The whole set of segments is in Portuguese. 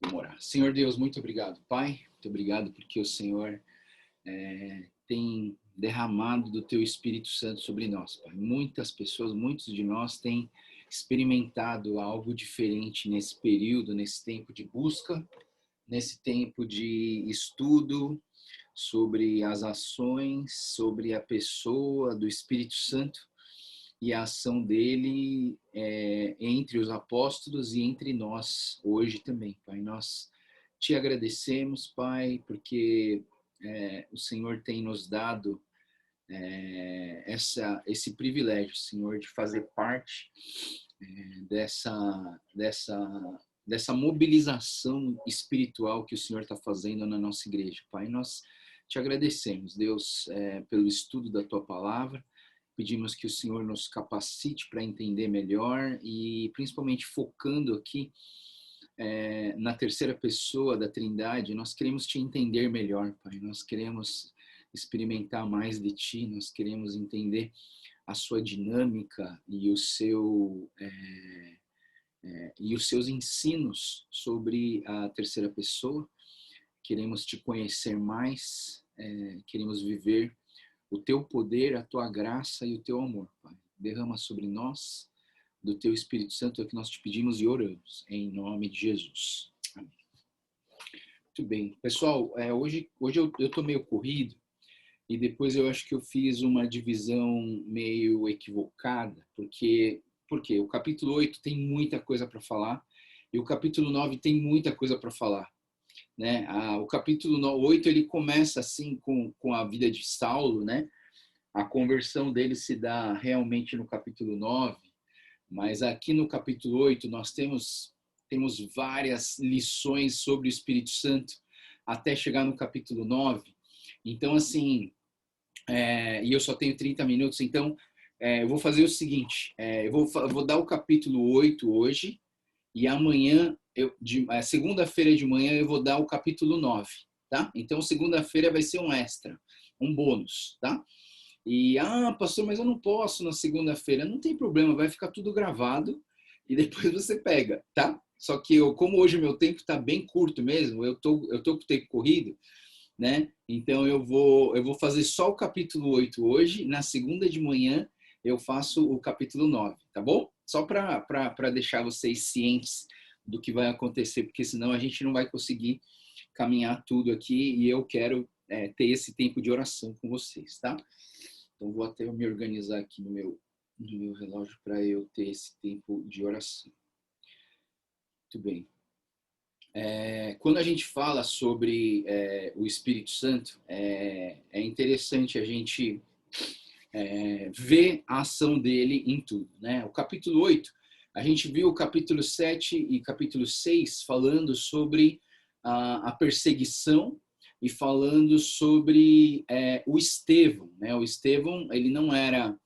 Vamos orar. Senhor Deus, muito obrigado, Pai. Muito obrigado porque o Senhor tem derramado do Teu Espírito Santo sobre nós, Pai. Muitas pessoas, muitos de nós têm experimentado algo diferente nesse período, nesse tempo de busca, nesse tempo de estudo sobre as ações, sobre a pessoa do Espírito Santo e a ação dele entre os apóstolos e entre nós hoje também, Pai. Nós te agradecemos, Pai, porque o Senhor tem nos dado esse privilégio, Senhor, de fazer parte dessa mobilização espiritual que o Senhor está fazendo na nossa igreja, Pai. Nós te agradecemos, Deus, pelo estudo da Tua Palavra. Pedimos que o Senhor nos capacite para entender melhor e principalmente focando aqui na terceira pessoa da Trindade, nós queremos te entender melhor, Pai. Nós queremos experimentar mais de Ti, nós queremos entender a sua dinâmica e os seus ensinos sobre a terceira pessoa. Queremos te conhecer mais, queremos viver o Teu poder, a Tua graça e o Teu amor, Pai. Derrama sobre nós do Teu Espírito Santo é o que nós te pedimos e oramos, em nome de Jesus. Amém. Muito bem. Pessoal, hoje eu estou meio corrido e depois eu acho que eu fiz uma divisão meio equivocada, porque o capítulo 8 tem muita coisa para falar e o capítulo 9 tem muita coisa para falar. Né? O capítulo 8 ele começa assim com a vida de Saulo, né? A conversão dele se dá realmente no capítulo 9, mas aqui no capítulo 8 nós temos várias lições sobre o Espírito Santo até chegar no capítulo 9. Então, assim, e eu só tenho 30 minutos, então eu vou fazer o seguinte, eu vou dar o capítulo 8 hoje e amanhã, segunda-feira de manhã, eu vou dar o capítulo 9, tá? Então, segunda-feira vai ser um extra, um bônus, tá? E, pastor, mas eu não posso na segunda-feira. Não tem problema, vai ficar tudo gravado e depois você pega, tá? Só que como hoje o meu tempo está bem curto mesmo, eu tô com o tempo corrido, né? Então eu vou fazer só o capítulo 8 hoje, na segunda de manhã eu faço o capítulo 9, tá bom? Só para deixar vocês cientes do que vai acontecer, porque senão a gente não vai conseguir caminhar tudo aqui e eu quero ter esse tempo de oração com vocês, tá? Então vou até me organizar aqui no meu relógio para eu ter esse tempo de oração. Muito bem. Quando a gente fala sobre o Espírito Santo, é interessante a gente ver a ação dele em tudo, né? O capítulo 8, a gente viu o capítulo 7 e capítulo 6 falando sobre a perseguição e falando sobre o Estevão, né? O Estevão, ele não era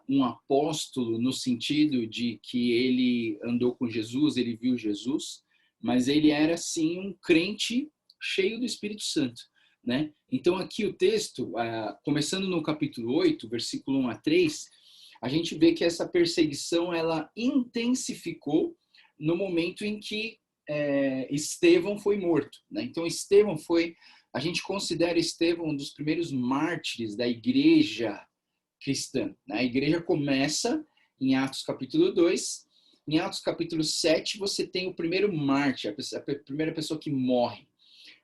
um apóstolo no sentido de que ele andou com Jesus, ele viu Jesus, mas ele era sim um crente cheio do Espírito Santo, né? Então aqui o texto, começando no capítulo 8, versículo 1 a 3, a gente vê que essa perseguição ela intensificou no momento em que Estevão foi morto, né? Então a gente considera Estevão um dos primeiros mártires da igreja cristã. A igreja começa em Atos capítulo 2, em Atos capítulo 7 você tem o primeiro mártir, a primeira pessoa que morre.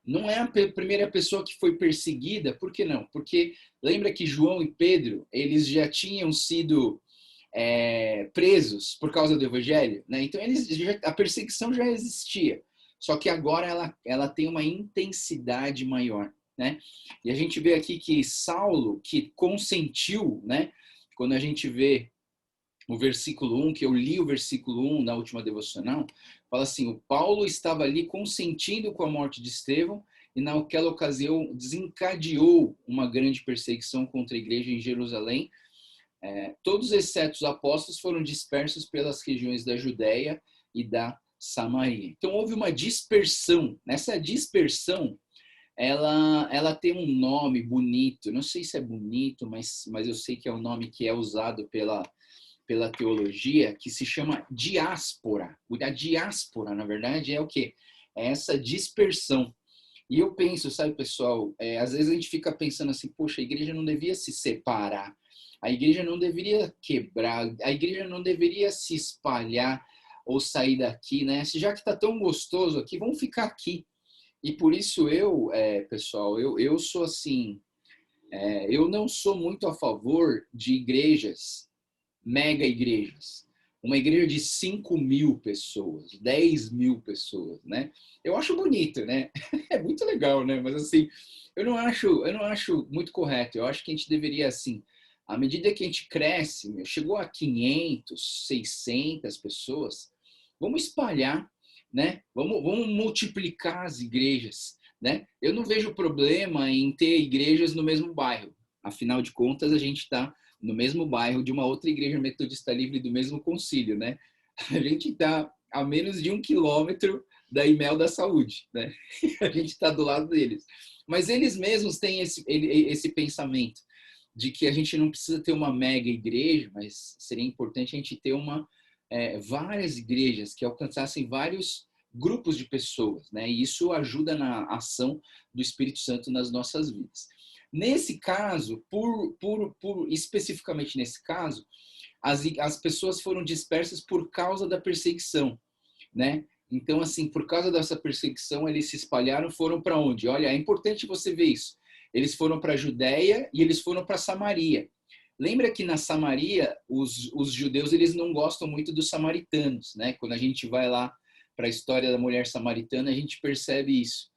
Não é a primeira pessoa que foi perseguida, por que não? Porque lembra que João e Pedro, eles já tinham sido presos por causa do evangelho, né? Então a perseguição já existia, só que agora ela tem uma intensidade maior, né? E a gente vê aqui que Saulo, que consentiu, né? Quando a gente vê o versículo 1, que eu li o versículo 1 na última devocional, fala assim, o Paulo estava ali consentindo com a morte de Estevão e naquela ocasião desencadeou uma grande perseguição contra a igreja em Jerusalém. Todos exceto os apóstolos foram dispersos pelas regiões da Judéia e da Samaria. Então houve uma dispersão. Nessa dispersão, ela tem um nome bonito. Não sei se é bonito, mas eu sei que é um nome que é usado pela teologia, que se chama diáspora. A diáspora, na verdade, é o quê? É essa dispersão. E eu penso, sabe, pessoal, às vezes a gente fica pensando assim, poxa, a igreja não devia se separar, a igreja não deveria quebrar, a igreja não deveria se espalhar ou sair daqui, né? Já que está tão gostoso aqui, vamos ficar aqui. E por isso pessoal, eu sou assim, eu não sou muito a favor de igrejas, mega igrejas. Uma igreja de 5.000 pessoas, 10.000 pessoas, né? Eu acho bonito, né? É muito legal, né? Mas assim, eu não acho muito correto. Eu acho que a gente deveria, assim, à medida que a gente cresce, chegou a 500, 600 pessoas, vamos espalhar, né? Vamos multiplicar as igrejas, né? Eu não vejo problema em ter igrejas no mesmo bairro. Afinal de contas, a gente está no mesmo bairro de uma outra igreja metodista livre do mesmo concílio, né? A gente está a menos de 1 quilômetro da Imel da Saúde, né? A gente está do lado deles. Mas eles mesmos têm esse pensamento de que a gente não precisa ter uma mega igreja, mas seria importante a gente ter várias igrejas que alcançassem vários grupos de pessoas, né? E isso ajuda na ação do Espírito Santo nas nossas vidas. Nesse caso, especificamente nesse caso, as pessoas foram dispersas por causa da perseguição, né? Então, assim, por causa dessa perseguição, eles se espalharam, foram para onde? Olha, é importante você ver isso. Eles foram para a Judéia e eles foram para Samaria. Lembra que na Samaria, os judeus eles não gostam muito dos samaritanos, né? Quando a gente vai lá para a história da mulher samaritana, a gente percebe isso.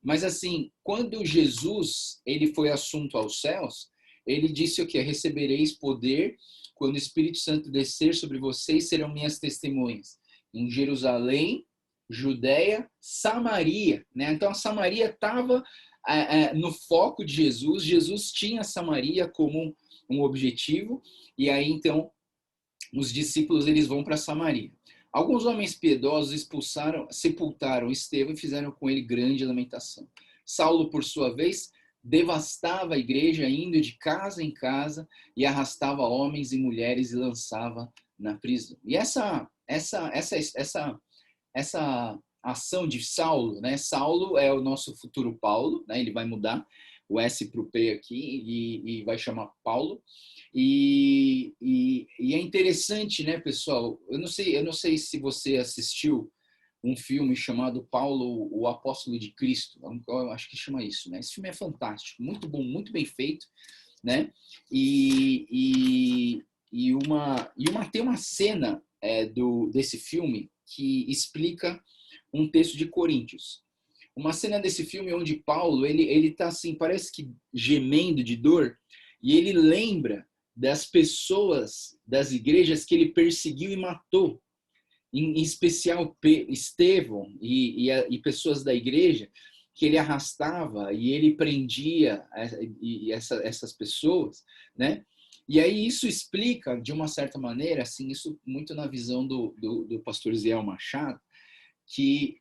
Mas assim, quando Jesus ele foi assunto aos céus, ele disse o quê? Recebereis poder quando o Espírito Santo descer sobre vocês, serão minhas testemunhas em Jerusalém, Judéia, Samaria, né? Então a Samaria estava no foco de Jesus. Jesus tinha Samaria como um objetivo e aí então os discípulos eles vão para Samaria. Alguns homens piedosos sepultaram Estevão e fizeram com ele grande lamentação. Saulo, por sua vez, devastava a igreja, indo de casa em casa e arrastava homens e mulheres e lançava na prisão. E essa ação de Saulo, né? Saulo é o nosso futuro Paulo, né? Ele vai mudar o S para o P aqui e vai chamar Paulo. E é interessante, né, pessoal? Eu não sei se você assistiu um filme chamado Paulo, o Apóstolo de Cristo. Eu acho que chama isso, né? Esse filme é fantástico, muito bom, muito bem feito, né? Tem uma cena desse filme que explica um texto de Coríntios. Uma cena desse filme onde Paulo ele tá assim, parece que gemendo de dor, e ele lembra das pessoas das igrejas que ele perseguiu e matou, em especial Estevão e pessoas da igreja que ele arrastava e ele prendia essas pessoas, né? E aí isso explica, de uma certa maneira, assim, isso muito na visão do pastor Ziel Machado, que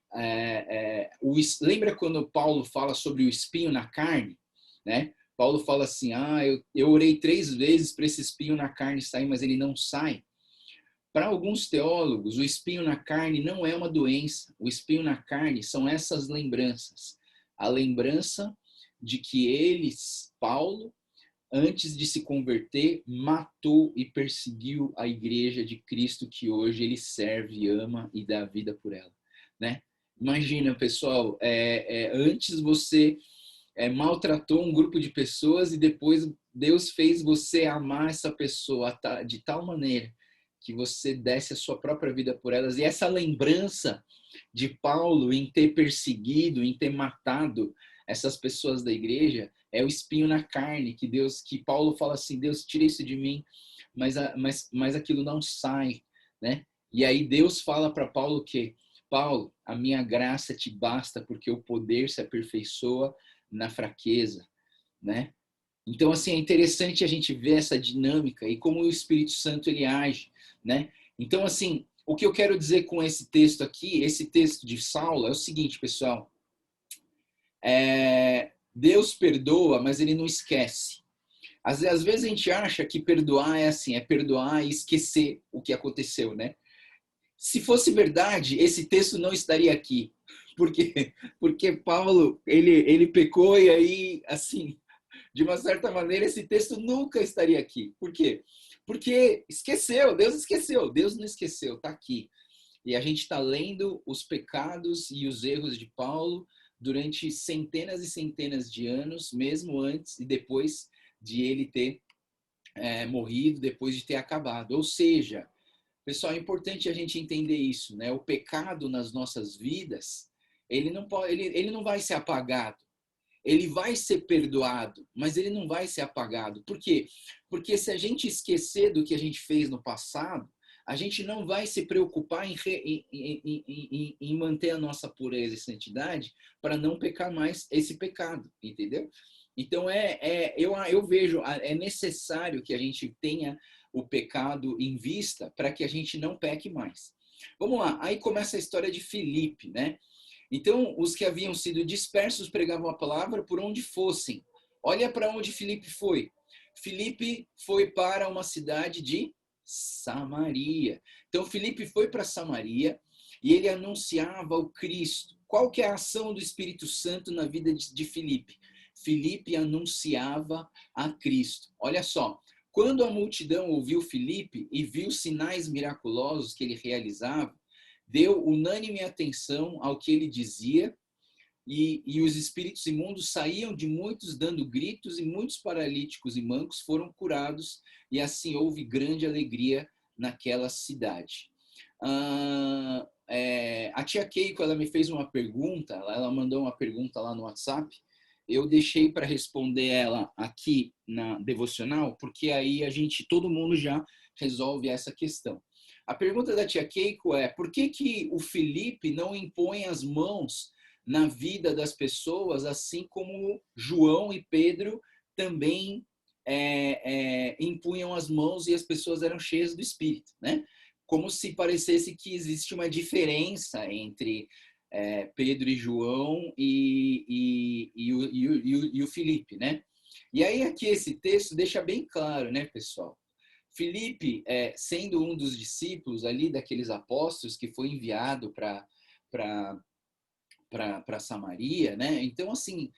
lembra quando Paulo fala sobre o espinho na carne, né? Paulo fala assim, eu orei 3 vezes para esse espinho na carne sair, mas ele não sai. Para alguns teólogos, o espinho na carne não é uma doença. O espinho na carne são essas lembranças. A lembrança de que Paulo, antes de se converter, matou e perseguiu a igreja de Cristo que hoje ele serve, ama e dá vida por ela, né? Imagina, pessoal, antes você maltratou um grupo de pessoas e depois Deus fez você amar essa pessoa de tal maneira que você desse a sua própria vida por elas. E essa lembrança de Paulo em ter perseguido, em ter matado essas pessoas da igreja, é o espinho na carne que Paulo fala assim, Deus, tira isso de mim, mas aquilo não sai, né? E aí Deus fala para Paulo que, Paulo, a minha graça te basta porque o poder se aperfeiçoa na fraqueza, né? Então, assim, é interessante a gente ver essa dinâmica e como o Espírito Santo ele age, né? Então, assim, o que eu quero dizer com esse texto aqui, esse texto de Saulo, é o seguinte, pessoal. Deus perdoa, mas ele não esquece. Às vezes a gente acha que perdoar é assim, é perdoar e esquecer o que aconteceu, né? Se fosse verdade, esse texto não estaria aqui. Por quê? Porque Paulo, ele pecou e aí, assim, de uma certa maneira, esse texto nunca estaria aqui. Por quê? Porque esqueceu, Deus não esqueceu, está aqui. E a gente está lendo os pecados e os erros de Paulo durante centenas e centenas de anos, mesmo antes e depois de ele ter morrido, depois de ter acabado. Ou seja, pessoal, é importante a gente entender isso, né? O pecado nas nossas vidas, ele não pode, ele não vai ser apagado. Ele vai ser perdoado, mas ele não vai ser apagado. Por quê? Porque se a gente esquecer do que a gente fez no passado, a gente não vai se preocupar em manter a nossa pureza e santidade para não pecar mais esse pecado, entendeu? Então, eu vejo, é necessário que a gente tenha o pecado em vista para que a gente não peque mais. Vamos lá, aí começa a história de Filipe, né? Então, os que haviam sido dispersos pregavam a palavra por onde fossem. Olha para onde Filipe foi. Filipe foi para uma cidade de Samaria. Então, Filipe foi para Samaria e ele anunciava o Cristo. Qual que é a ação do Espírito Santo na vida de Filipe? Filipe anunciava a Cristo. Olha só, quando a multidão ouviu Filipe e viu os sinais miraculosos que ele realizava, deu unânime atenção ao que ele dizia e os espíritos imundos saíam de muitos dando gritos e muitos paralíticos e mancos foram curados e assim houve grande alegria naquela cidade. A tia Keiko, ela me fez uma pergunta, ela mandou uma pergunta lá no WhatsApp, eu deixei para responder ela aqui na devocional, porque aí todo mundo já resolve essa questão. A pergunta da tia Keiko é: por que o Felipe não impõe as mãos na vida das pessoas, assim como João e Pedro também impunham as mãos e as pessoas eram cheias do Espírito, né? Como se parecesse que existe uma diferença entre Pedro e João e o Felipe, né? E aí aqui esse texto deixa bem claro, né, pessoal? Filipe, sendo um dos discípulos ali daqueles apóstolos que foi enviado para Samaria, né? Então, assim,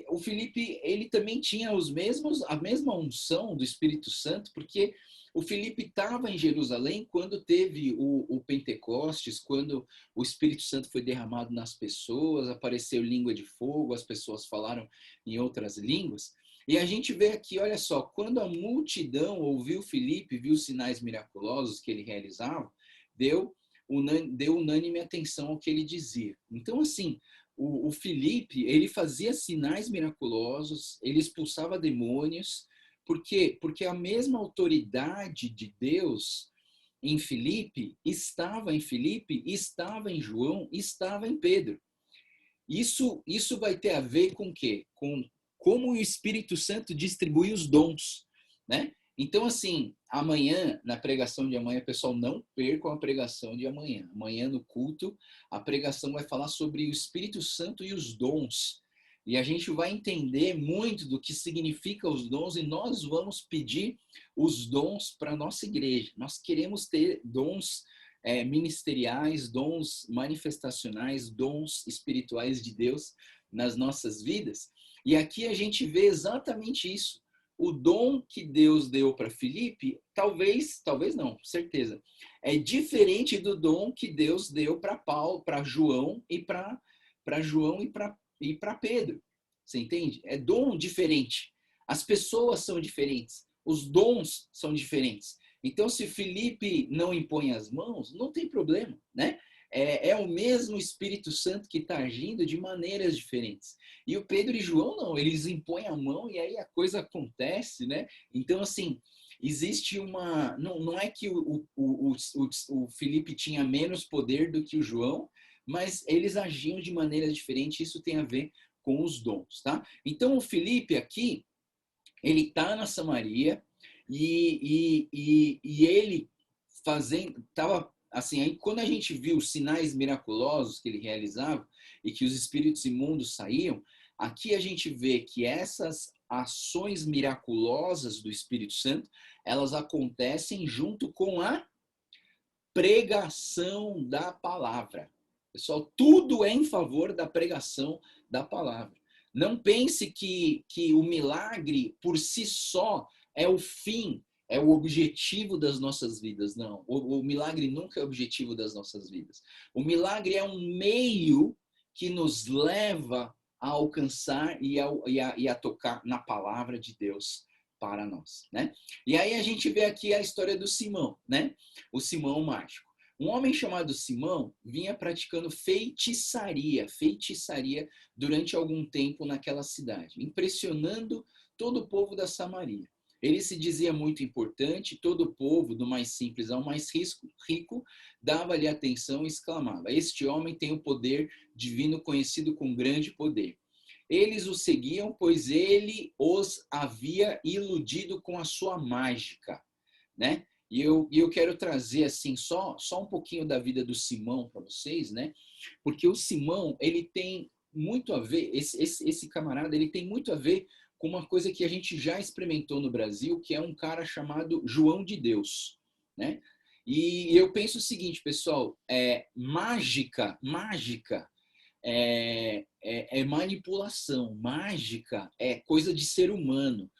o Filipe, ele também tinha a mesma unção do Espírito Santo, porque o Filipe estava em Jerusalém quando teve o Pentecostes, quando o Espírito Santo foi derramado nas pessoas, apareceu língua de fogo, as pessoas falaram em outras línguas. E a gente vê aqui, olha só, quando a multidão ouviu Filipe, viu os sinais miraculosos que ele realizava, deu unânime atenção ao que ele dizia. Então, assim, o Filipe, ele fazia sinais miraculosos, ele expulsava demônios. Por quê? Porque a mesma autoridade de Deus estava em João, estava em Pedro. Isso vai ter a ver com o quê? Com como o Espírito Santo distribui os dons, né? Então, assim, amanhã, na pregação de amanhã, pessoal, não percam a pregação de amanhã. Amanhã, no culto, a pregação vai falar sobre o Espírito Santo e os dons. E a gente vai entender muito do que significa os dons e nós vamos pedir os dons para a nossa igreja. Nós queremos ter dons ministeriais, dons manifestacionais, dons espirituais de Deus nas nossas vidas. E aqui a gente vê exatamente isso. O dom que Deus deu para Filipe, talvez não, certeza, é diferente do dom que Deus deu para Paulo, para João e para Pedro. Você entende? É dom diferente. As pessoas são diferentes. Os dons são diferentes. Então, se Filipe não impõe as mãos, não tem problema, né? É o mesmo Espírito Santo que está agindo de maneiras diferentes. E o Pedro e João não, eles impõem a mão e aí a coisa acontece, né? Então, assim, existe uma... Não é que o Filipe tinha menos poder do que o João, mas eles agiam de maneiras diferentes, isso tem a ver com os dons, tá? Então, o Filipe aqui, ele está na Samaria e ele estava assim, aí quando a gente viu os sinais miraculosos que ele realizava e que os espíritos imundos saíam, aqui a gente vê que ações miraculosas do Espírito Santo, elas acontecem junto com a pregação da palavra. Pessoal, tudo é em favor da pregação da palavra. Não pense que o milagre por si só é o fim, é o objetivo das nossas vidas. Não, o milagre nunca é o objetivo das nossas vidas. O milagre é um meio que nos leva a alcançar e a tocar na palavra de Deus para nós, né? E aí a gente vê aqui a história do Simão, né? O Simão mágico. Um homem chamado Simão vinha praticando feitiçaria durante algum tempo naquela cidade, impressionando todo o povo da Samaria. Ele se dizia muito importante, todo o povo, do mais simples ao mais rico, dava-lhe atenção e exclamava: "Este homem tem o poder divino conhecido com grande poder." Eles o seguiam, pois ele os havia iludido com a sua mágica, né? E eu quero trazer assim só um pouquinho da vida do Simão para vocês, né? Porque o Simão, ele tem muito a ver, esse camarada, ele tem muito a ver com uma coisa que a gente já experimentou no Brasil, que é um cara chamado João de Deus, né? E eu penso o seguinte, pessoal, mágica é manipulação, mágica é coisa de ser humano,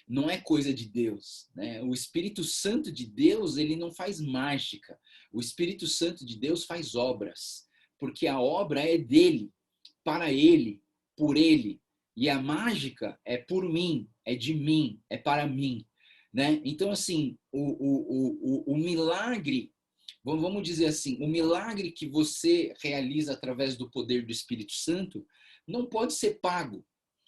não é coisa de Deus, né? O Espírito Santo de Deus, ele não faz mágica. O Espírito Santo de Deus faz obras, porque a obra é dele, para ele, por ele. E a mágica é por mim, é de mim, é para mim, né? Então, assim, o milagre, vamos dizer assim, o milagre que você realiza através do poder do Espírito Santo não pode ser pago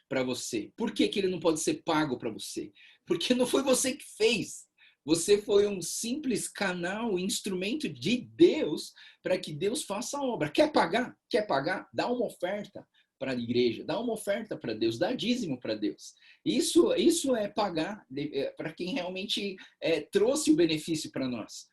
para você. Por que ele não pode ser pago para você? Porque não foi você que fez. Você foi um simples canal, instrumento de Deus para que Deus faça a obra. Quer pagar? Quer pagar? Dá uma oferta para a igreja, dá uma oferta para Deus, dá dízimo para Deus. Isso é pagar para quem realmente trouxe o benefício para nós.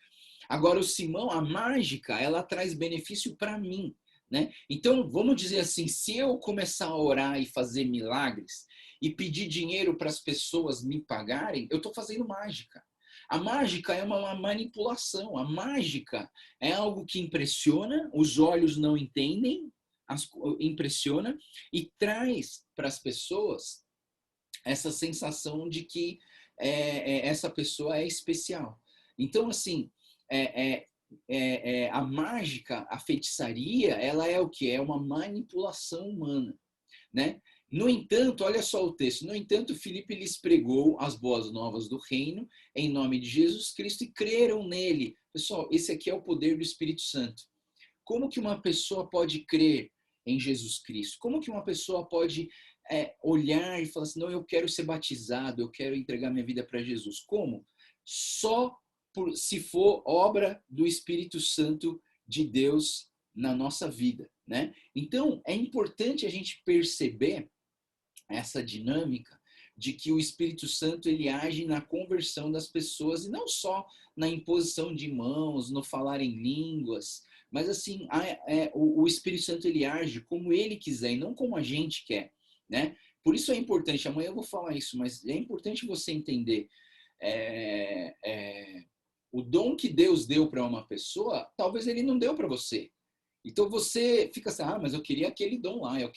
Agora, o Simão, a mágica, ela traz benefício para mim, né? Então, vamos dizer assim, se eu começar a orar e fazer milagres e pedir dinheiro para as pessoas me pagarem, eu estou fazendo mágica. A mágica é uma manipulação. A mágica é algo que impressiona, os olhos não entendem, impressiona e traz para as pessoas essa sensação de que essa pessoa é especial. Então, assim, a mágica, a feitiçaria, ela é o que? É uma manipulação humana, né? No entanto, olha só o texto. No entanto, Filipe lhes pregou as boas novas do reino em nome de Jesus Cristo e creram nele. Pessoal, esse aqui é o poder do Espírito Santo. Como que uma pessoa pode crer em Jesus Cristo? Como que uma pessoa pode olhar e falar assim, não, eu quero ser batizado, eu quero entregar minha vida para Jesus? Como? Só se for obra do Espírito Santo de Deus na nossa vida, né? Então, é importante a gente perceber essa dinâmica de que o Espírito Santo ele age na conversão das pessoas e não só na imposição de mãos, no falar em línguas, mas assim, o Espírito Santo ele age como ele quiser e não como a gente quer, né? Por isso é importante, amanhã eu vou falar isso, mas é importante você entender o dom que Deus deu para uma pessoa, talvez ele não deu para você. Então você fica assim, mas eu queria aquele dom lá, eu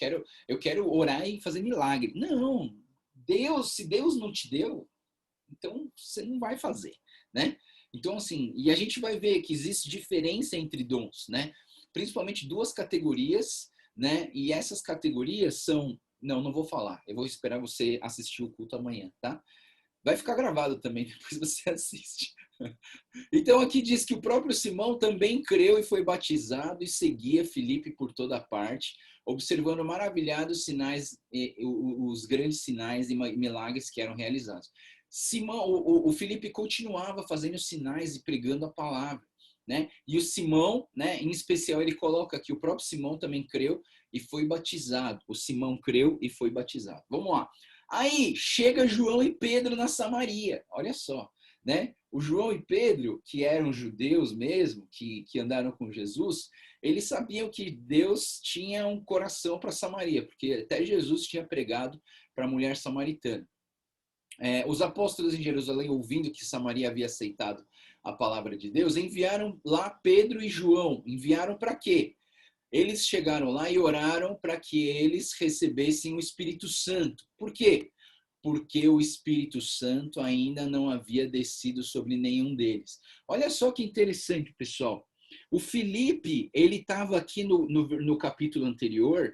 quero orar e fazer milagre. Não, se Deus não te deu, então você não vai fazer, né? Então assim, e a gente vai ver que existe diferença entre dons, né? Principalmente duas categorias, né? E essas categorias são, não vou falar, eu vou esperar você assistir o culto amanhã, tá? Vai ficar gravado também, depois você assiste. Então aqui diz que o próprio Simão também creu e foi batizado e seguia Filipe por toda parte, observando maravilhados sinais, os grandes sinais e milagres que eram realizados. Simão, o Filipe continuava fazendo sinais e pregando a palavra, né? E o Simão, né, em especial, ele coloca aqui, o próprio Simão também creu e foi batizado. O Simão creu e foi batizado. Vamos lá. Aí chega João e Pedro na Samaria, olha só, né? O João e Pedro, que eram judeus mesmo, que andaram com Jesus, eles sabiam que Deus tinha um coração para Samaria, porque até Jesus tinha pregado para a mulher samaritana. os apóstolos em Jerusalém, ouvindo que Samaria havia aceitado a palavra de Deus, enviaram lá Pedro e João. Enviaram para quê? Eles chegaram lá e oraram para que eles recebessem o Espírito Santo. Por quê? Porque o Espírito Santo ainda não havia descido sobre nenhum deles. Olha só que interessante, pessoal. O Filipe, ele estava aqui no capítulo anterior,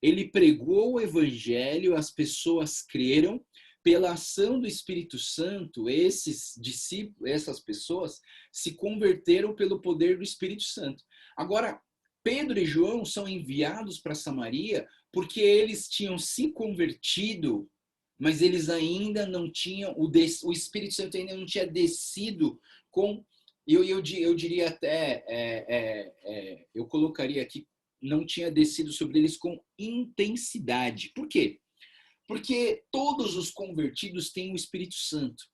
ele pregou o evangelho, as pessoas creram, pela ação do Espírito Santo, esses discípulos, essas pessoas se converteram pelo poder do Espírito Santo. Agora, Pedro e João são enviados para Samaria porque eles tinham se convertido, mas eles ainda não tinham, o Espírito Santo ainda não tinha descido com, eu diria até, eu colocaria aqui, não tinha descido sobre eles com intensidade. Por quê? Porque todos os convertidos têm o Espírito Santo.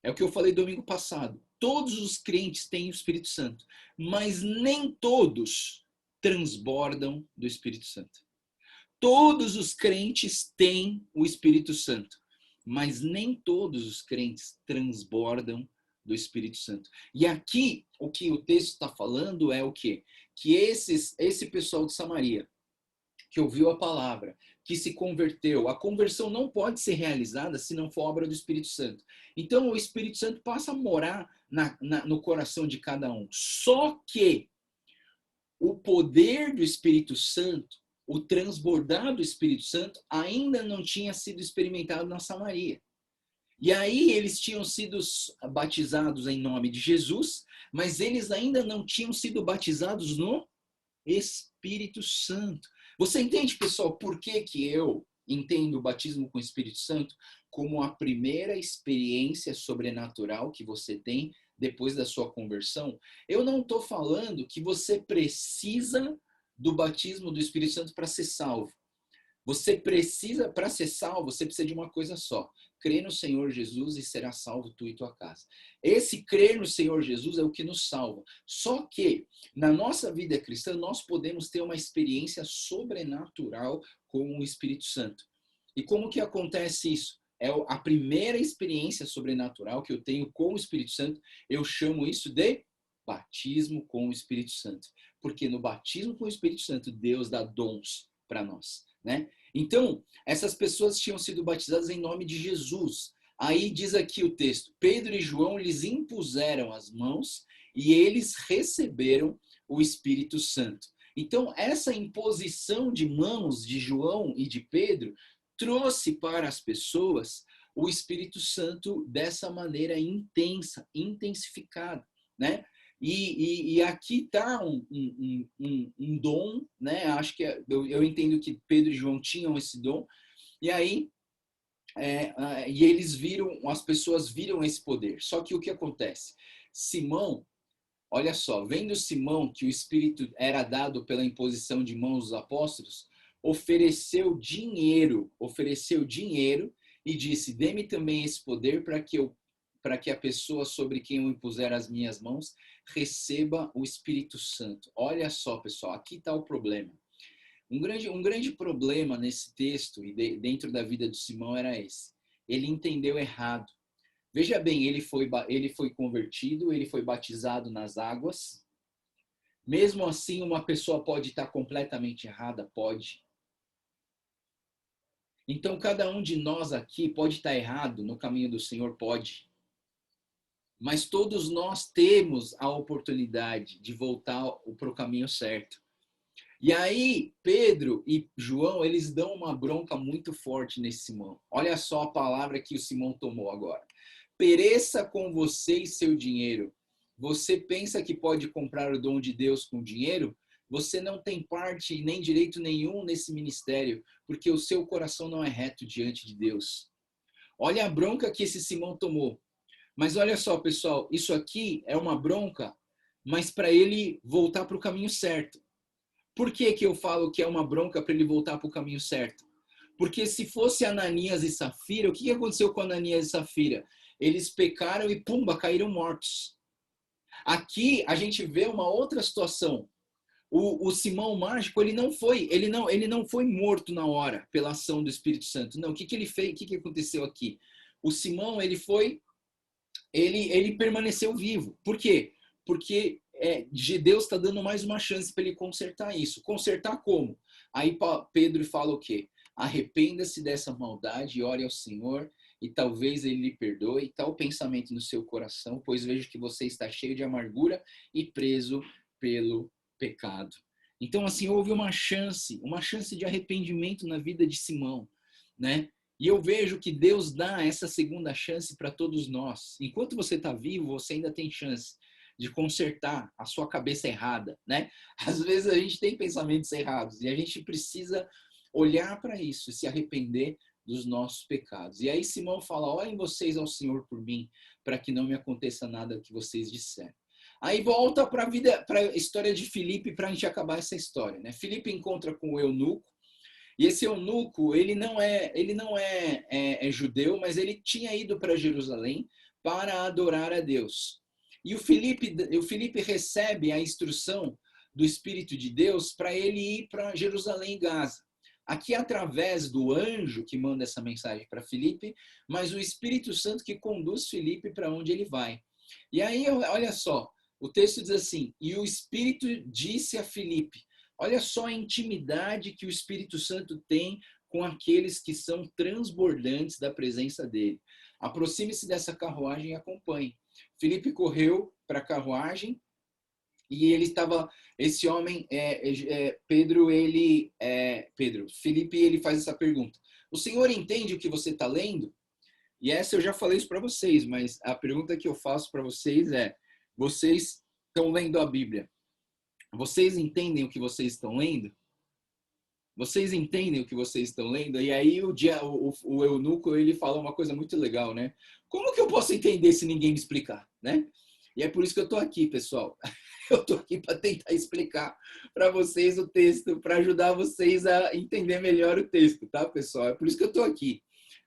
É o que eu falei domingo passado. Todos os crentes têm o Espírito Santo, mas nem todos transbordam do Espírito Santo. Todos os crentes têm o Espírito Santo, mas nem todos os crentes transbordam do Espírito Santo. E aqui, o que o texto está falando é o quê? Que esse pessoal de Samaria, que ouviu a palavra, que se converteu, a conversão não pode ser realizada se não for obra do Espírito Santo. Então, o Espírito Santo passa a morar no coração de cada um. Só que o poder do Espírito Santo, o transbordar do Espírito Santo, ainda não tinha sido experimentado na Samaria. E aí eles tinham sido batizados em nome de Jesus, mas eles ainda não tinham sido batizados no Espírito Santo. Você entende, pessoal, por que eu entendo o batismo com o Espírito Santo como a primeira experiência sobrenatural que você tem depois da sua conversão? Eu não estou falando que você precisa do batismo do Espírito Santo para ser salvo. Você precisa, para ser salvo, você precisa de uma coisa só: crer no Senhor Jesus e será salvo tu e tua casa. Esse crer no Senhor Jesus é o que nos salva. Só que na nossa vida cristã nós podemos ter uma experiência sobrenatural com o Espírito Santo. E como que acontece isso? É a primeira experiência sobrenatural que eu tenho com o Espírito Santo. Eu chamo isso de batismo com o Espírito Santo. Porque no batismo com o Espírito Santo, Deus dá dons para nós, né? Então, essas pessoas tinham sido batizadas em nome de Jesus. Aí diz aqui o texto: Pedro e João lhes impuseram as mãos e eles receberam o Espírito Santo. Então, essa imposição de mãos de João e de Pedro trouxe para as pessoas o Espírito Santo dessa maneira intensa, intensificada, né? E aqui está um dom, né? Acho que eu entendo que Pedro e João tinham esse dom, e aí e eles viram, as pessoas viram esse poder. Só que o que acontece? Simão, olha só, vendo Simão que o Espírito era dado pela imposição de mãos dos apóstolos, ofereceu dinheiro e disse: dê-me também esse poder para que a pessoa sobre quem eu impuser as minhas mãos receba o Espírito Santo. Olha só, pessoal, aqui está o problema. Um grande problema nesse texto e dentro da vida de Simão era esse. Ele entendeu errado. Veja bem, ele foi convertido, ele foi batizado nas águas. Mesmo assim, uma pessoa pode estar completamente errada? Pode. Então, cada um de nós aqui pode estar errado no caminho do Senhor? Pode. Mas todos nós temos a oportunidade de voltar para o caminho certo. E aí, Pedro e João, eles dão uma bronca muito forte nesse Simão. Olha só a palavra que o Simão tomou agora. Pereça com você e seu dinheiro. Você pensa que pode comprar o dom de Deus com dinheiro? Você não tem parte nem direito nenhum nesse ministério, porque o seu coração não é reto diante de Deus. Olha a bronca que esse Simão tomou. Mas olha só, pessoal, isso aqui é uma bronca, mas para ele voltar para o caminho certo. Por que eu falo que é uma bronca para ele voltar para o caminho certo? Porque se fosse Ananias e Safira, o que aconteceu com Ananias e Safira? Eles pecaram e, pumba, caíram mortos. Aqui a gente vê uma outra situação. O Simão Mágico, ele não foi morto na hora pela ação do Espírito Santo. Não, o que ele fez? O que aconteceu aqui? o Simão, ele permaneceu vivo. Por quê? Porque Deus está dando mais uma chance para ele consertar isso. Consertar como? Aí Pedro fala o quê? Arrependa-se dessa maldade e ore ao Senhor, e talvez ele lhe perdoe. Tal pensamento no seu coração, pois vejo que você está cheio de amargura e preso pelo pecado. Então, assim, houve uma chance de arrependimento na vida de Simão, né? E eu vejo que Deus dá essa segunda chance para todos nós. Enquanto você está vivo, você ainda tem chance de consertar a sua cabeça errada, né? Às vezes a gente tem pensamentos errados e a gente precisa olhar para isso e se arrepender dos nossos pecados. E aí Simão fala: orem vocês ao Senhor por mim, para que não me aconteça nada que vocês disseram. Aí volta para a história de Filipe, para a gente acabar essa história, né? Filipe encontra com o eunuco, e esse eunuco, ele não é judeu, mas ele tinha ido para Jerusalém para adorar a Deus. E o Filipe recebe a instrução do Espírito de Deus para ele ir para Jerusalém, Gaza. Aqui através do anjo que manda essa mensagem para Filipe, mas o Espírito Santo que conduz Filipe para onde ele vai. E aí, olha só, o texto diz assim: e o Espírito disse a Filipe. Olha só a intimidade que o Espírito Santo tem com aqueles que são transbordantes da presença dele. Aproxime-se dessa carruagem e acompanhe. Filipe correu para a carruagem e ele estava, esse homem, Filipe, ele faz essa pergunta: o senhor entende o que você está lendo? E essa eu já falei isso para vocês, mas a pergunta que eu faço para vocês é: vocês estão lendo a Bíblia? Vocês entendem o que vocês estão lendo? Vocês entendem o que vocês estão lendo? E aí o eunuco, ele fala uma coisa muito legal, né? Como que eu posso entender se ninguém me explicar, né? E é por isso que eu estou aqui, pessoal. Eu estou aqui para tentar explicar para vocês o texto, para ajudar vocês a entender melhor o texto, tá, pessoal? É por isso que eu estou aqui.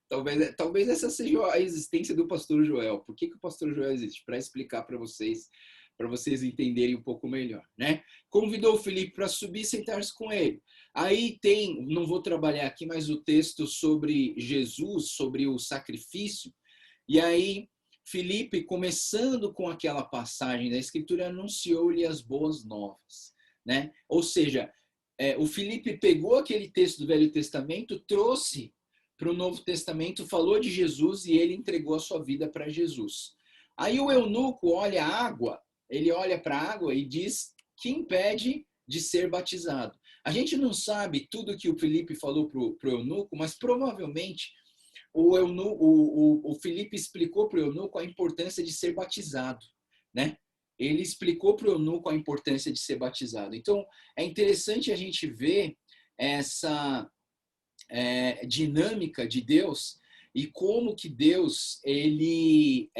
Talvez essa seja a existência do pastor Joel. Por que o pastor Joel existe? Para explicar para vocês entenderem um pouco melhor, né? Convidou o Filipe para subir e sentar-se com ele. Aí tem, não vou trabalhar aqui, mas o texto sobre Jesus, sobre o sacrifício. E aí Filipe, começando com aquela passagem da Escritura, anunciou-lhe as boas novas, né? Ou seja, o Filipe pegou aquele texto do Velho Testamento, trouxe para o Novo Testamento, falou de Jesus e ele entregou a sua vida para Jesus. Aí o eunuco olha a água, ele olha para a água e diz que impede de ser batizado. A gente não sabe tudo que o Filipe falou para o eunuco, mas provavelmente o Filipe explicou para o eunuco a importância de ser batizado, né? Ele explicou para o eunuco a importância de ser batizado. Então, é interessante a gente ver essa dinâmica de Deus e como que Deus ele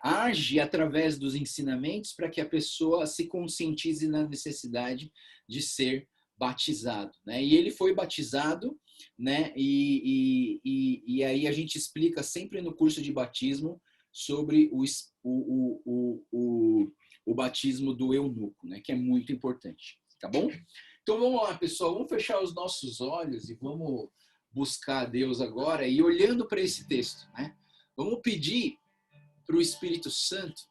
age através dos ensinamentos para que a pessoa se conscientize na necessidade de ser batizado, né? E ele foi batizado, né? E aí a gente explica sempre no curso de batismo sobre o batismo do eunuco, né? Que é muito importante, tá bom? Então vamos lá, pessoal, vamos fechar os nossos olhos e vamos buscar a Deus agora e olhando para esse texto, né? Vamos pedir para o Espírito Santo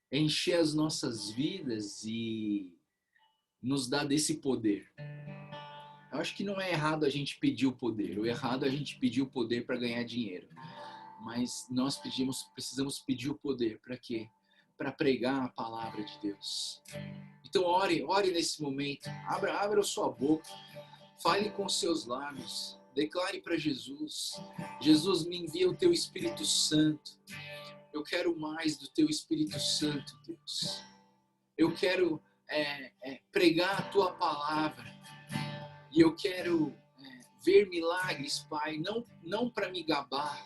encher as nossas vidas e nos dar desse poder. Eu acho que não é errado a gente pedir o poder, o errado é a gente pedir o poder para ganhar dinheiro. Mas nós precisamos pedir o poder para quê? Para pregar a palavra de Deus. Então ore nesse momento, abra a sua boca, fale com os seus lábios, declare para Jesus: Jesus, me envia o teu Espírito Santo. Eu quero mais do teu Espírito Santo, Deus. Eu quero pregar a tua palavra. E eu quero ver milagres, Pai, não para me gabar.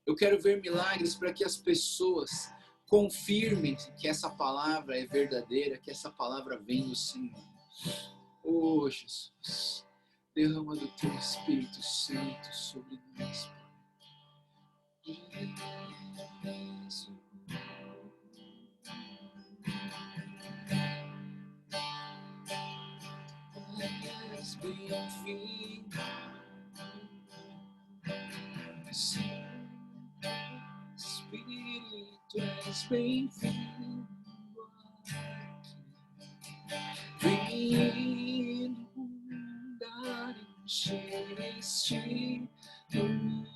Eu quero ver milagres para que as pessoas confirmem que essa palavra é verdadeira, que essa palavra vem do Senhor. Oh, Jesus, derrama do teu Espírito Santo sobre nós, Pai. Bem-vindo, bem-vindo aqui. Vem inundar, encher este mundo.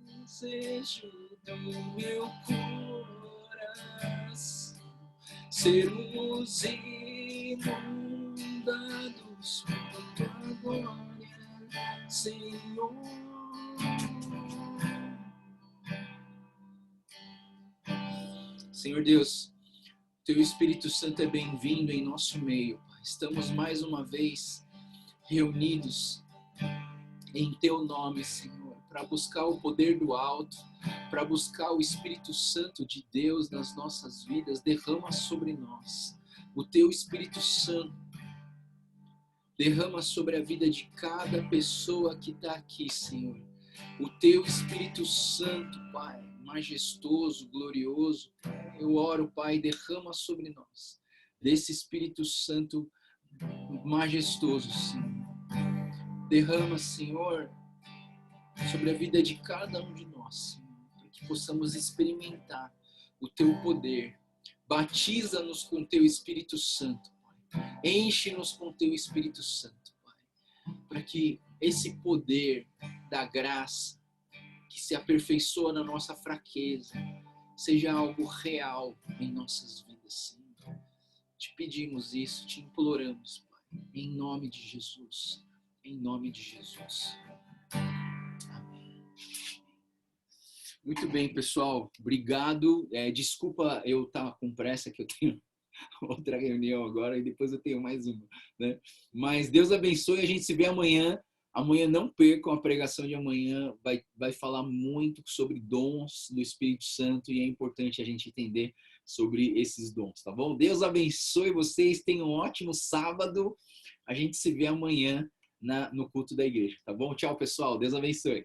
Desejo do meu coração sermos inundados por tua glória, Senhor. Senhor Deus, teu Espírito Santo é bem-vindo em nosso meio, Pai. Estamos mais uma vez reunidos em teu nome, Senhor, para buscar o poder do alto, para buscar o Espírito Santo de Deus nas nossas vidas. Derrama sobre nós o teu Espírito Santo. Derrama sobre a vida de cada pessoa que está aqui, Senhor. O teu Espírito Santo, Pai, majestoso, glorioso. Eu oro, Pai, derrama sobre nós desse Espírito Santo majestoso, Senhor. Derrama, Senhor, sobre a vida de cada um de nós, Senhor, para que possamos experimentar o teu poder. Batiza-nos com teu Espírito Santo, Pai. Enche-nos com teu Espírito Santo, Pai, para que esse poder da graça que se aperfeiçoa na nossa fraqueza seja algo real em nossas vidas, Senhor. Te pedimos isso, te imploramos, Pai, em nome de Jesus. Em nome de Jesus. Amém. Muito bem, pessoal. Obrigado. Desculpa eu estar com pressa, que eu tenho outra reunião agora e depois eu tenho mais uma, né? Mas Deus abençoe. A gente se vê amanhã. Amanhã não percam a pregação de amanhã. Vai falar muito sobre dons do Espírito Santo e é importante a gente entender sobre esses dons, tá bom? Deus abençoe vocês. Tenham um ótimo sábado. A gente se vê amanhã no culto da igreja, tá bom? Tchau, pessoal. Deus abençoe.